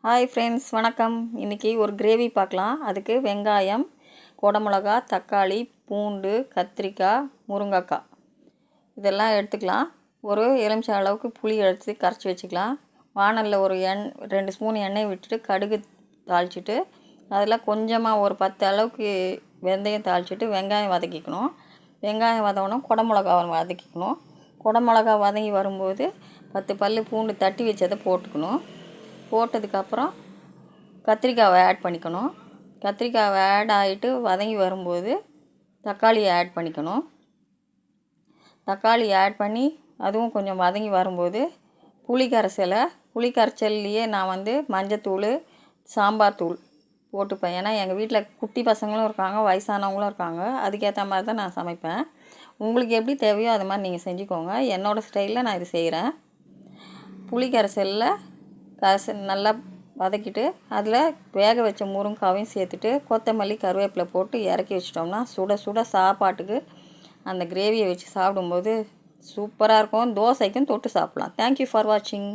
Hi friends, வணக்கம். இன்றைக்கி ஒரு கிரேவி பார்க்கலாம். அதுக்கு வெங்காயம், குடமிளகா, தக்காளி, பூண்டு, கத்திரிக்காய், முருங்கைக்காய் இதெல்லாம் எடுத்துக்கலாம். ஒரு எலுமிச்சை அளவுக்கு புளி எடுத்து கரைச்சி வச்சுக்கலாம். வானலில் ஒரு 2 ஸ்பூன் எண்ணெய் விட்டுட்டு கடுகு தாளிச்சிட்டு அதில் கொஞ்சமாக ஒரு 10 அளவுக்கு வெந்தயம் தாளிச்சிட்டு வெங்காயம் வதக்கிக்கணும். வெங்காயம் வதங்கணும், குடமிளகாவை வதக்கிக்கணும். குடமிளகா வதங்கி வரும்போது 10 பல் பூண்டு தட்டி வச்சதை போட்டுக்கணும். போட்டதுக்கப்புறம் கத்திரிக்காவை ஆட் பண்ணிக்கணும். கத்திரிக்காவை ஆட் ஆகிட்டு வதங்கி வரும்போது தக்காளியை ஆட் பண்ணிக்கணும். தக்காளி ஆட் பண்ணி அதுவும் கொஞ்சம் வதங்கி வரும்போது புளி கரைச்சல்லையே நான் மஞ்சத்தூள், சாம்பார் தூள் போட்டுப்பேன். ஏன்னா எங்கள் வீட்டில் குட்டி பசங்களும் இருக்காங்க, வயசானவங்களும் இருக்காங்க. அதுக்கேற்ற மாதிரி தான் நான் சமைப்பேன். உங்களுக்கு எப்படி தேவையோ அது மாதிரி நீங்கள் செஞ்சுக்கோங்க. என்னோடய ஸ்டைலில் நான் இது செய்கிறேன். புளி கரைசலில் நல்லா வதக்கிட்டு அதில் வேக வச்ச முருங்காவையும் சேர்த்துட்டு கொத்தமல்லி, கருவேப்பிலை போட்டு இறக்கி வச்சிட்டோம்னா சுட சுட சாப்பாட்டுக்கு அந்த கிரேவியை வச்சு சாப்பிடும்போது சூப்பராக இருக்கும். தோசைக்கும் தொட்டு சாப்பிட்லாம். தேங்க்யூ ஃபார் வாட்சிங்.